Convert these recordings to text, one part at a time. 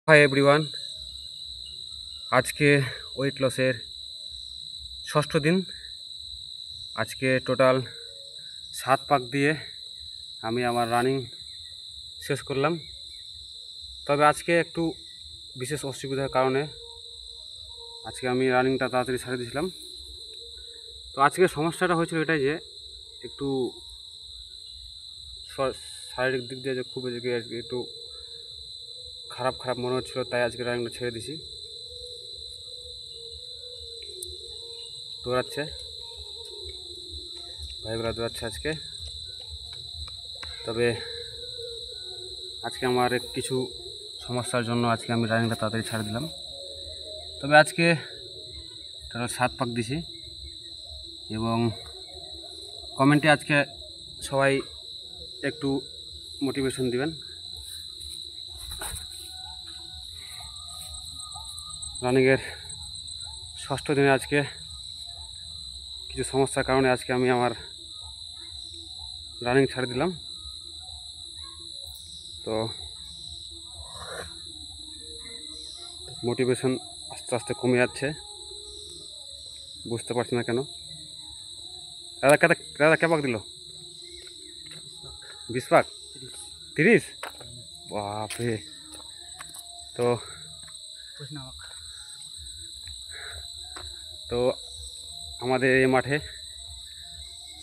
Hi everyone, আজকে wait লসের ষষ্ঠ দিন। আজকে টোটাল 7 পাক দিয়ে আমি আমার রানিং শেষ করলাম। তবে আজকে একটু বিশেষ অসুবিধার কারণে আজকে আমি রানিংটা তাড়াতাড়ি ছাড়ে দিয়েছিলাম। তো আজকে সমস্যাটা হয়েছিল এটাই যে একটু শারীরিক দিক দিয়ে যে খুব একটু খারাপ মনে হচ্ছিলো, তাই আজকে রানিংটা ছেড়ে দিছি। দৌড়াচ্ছে ভাইগুলা দৌড়াচ্ছে আজকে। তবে আজকে আমার কিছু সমস্যার জন্য আজকে আমি রানিংটা তাড়াতাড়ি ছাড়ে দিলাম। তবে আজকে টোটাল 7 পাক দিছি এবং কমেন্টে আজকে সবাই একটু মোটিভেশন দিবেন। রানিংয়ের ষষ্ঠ দিনে আজকে কিছু সমস্যার কারণে আজকে আমি আমার রানিং ছাড়ে দিলাম। তো মোটিভেশন আস্তে আস্তে কমে যাচ্ছে, বুঝতে পারছি না কেন। দাদা কে পাক দিল? 20 পাক, 30? বাপরে! তো আমাদের এই মাঠে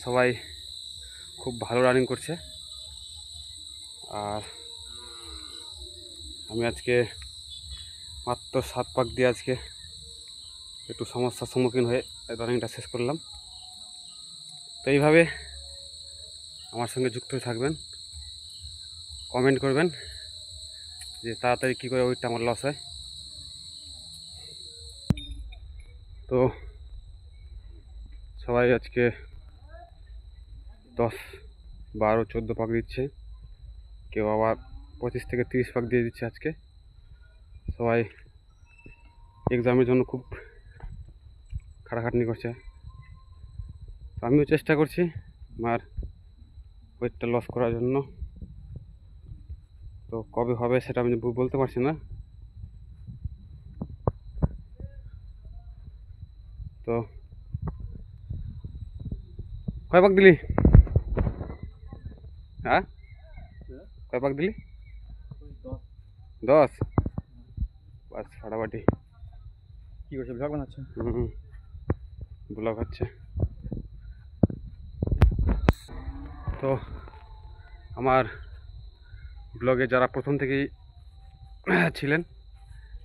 সবাই খুব ভালো রানিং করছে, আর আমি আজকে মাত্র 7 পাক দিয়ে আজকে একটু সমস্যার সম্মুখীন হয়ে রানিংটা শেষ করলাম। তো এইভাবে আমার সঙ্গে যুক্ত হয়ে থাকবেন, কমেন্ট করবেন যে তাড়াতাড়ি কী করে ওইটা আমার লস হয়। তো সবাই আজকে 10, 12, 14 পাক দিচ্ছে, কেউ আবার 25 থেকে 30 পাক দিয়ে দিচ্ছে। আজকে সবাই এক্সামের জন্য খুব খাটাখাটনি করছে। তো আমিও চেষ্টা করছি আমার ওয়েটটা লস করার জন্য। তো কবে হবে সেটা আমি বলতে পারছি না। তো কয় পাক দিলি? হ্যাঁ, কয় পাক দিলি? 10? বাস ফাটাফাটি। কি করছে, ব্লগ বানাচ্ছে? ব্লগ হচ্ছে। তো আমার ব্লগে যারা প্রথম থেকেই ছিলেন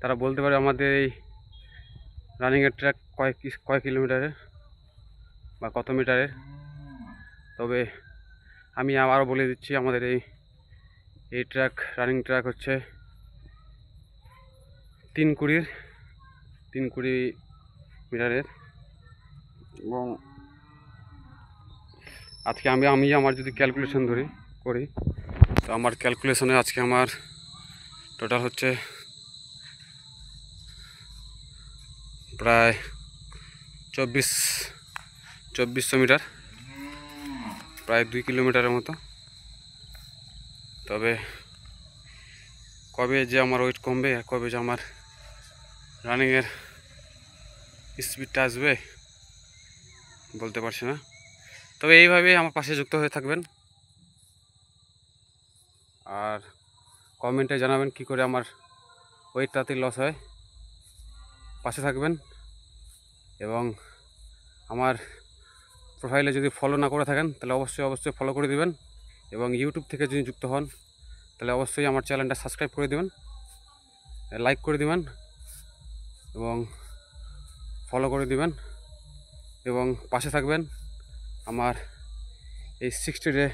তারা বলতে পারে আমাদের এই রানিংয়ের ট্র্যাক কয় কিলোমিটারের বা কত মিটারের। তবে আমি আবারও বলে দিচ্ছি, আমাদের এই রানিং ট্র্যাক হচ্ছে 320 মিটারের। এবং আজকে আমি আমার যদি ক্যালকুলেশন করি, তো আমার ক্যালকুলেশনে আজকে আমার টোটাল হচ্ছে প্রায় 2400 মিটার, প্রায় 2 কিলোমিটারের মতো। তবে কবে যে আমার ওয়েট কমবে, কবে যে আমার রানিংয়ের স্পিডটা আসবে বলতে পারছি না। তবে এইভাবে আমার পাশে যুক্ত হয়ে থাকবেন, আর কমেন্টে জানাবেন কি করে আমার ওয়েট তাড়াতাড়ি লস হয়। পাশে থাকবেন এবং আমার প্রোফাইলে যদি ফলো না করে থাকেন তাহলে অবশ্যই ফলো করে দিবেন। এবং ইউটিউব থেকে যদি যুক্ত হন তাহলে অবশ্যই আমার চ্যানেলটা সাবস্ক্রাইব করে দেবেন, লাইক করে দিবেন এবং ফলো করে দিবেন। এবং পাশে থাকবেন আমার এই 60 ডে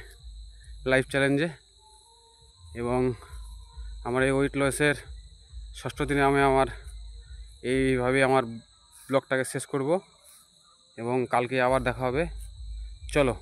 লাইফ চ্যালেঞ্জে। এবং আমার এই ওয়েট লসের ষষ্ঠ দিনে আমি এইভাবে আমার ব্লগটাকে শেষ করব এবং কালকে আবার দেখা হবে। চলো।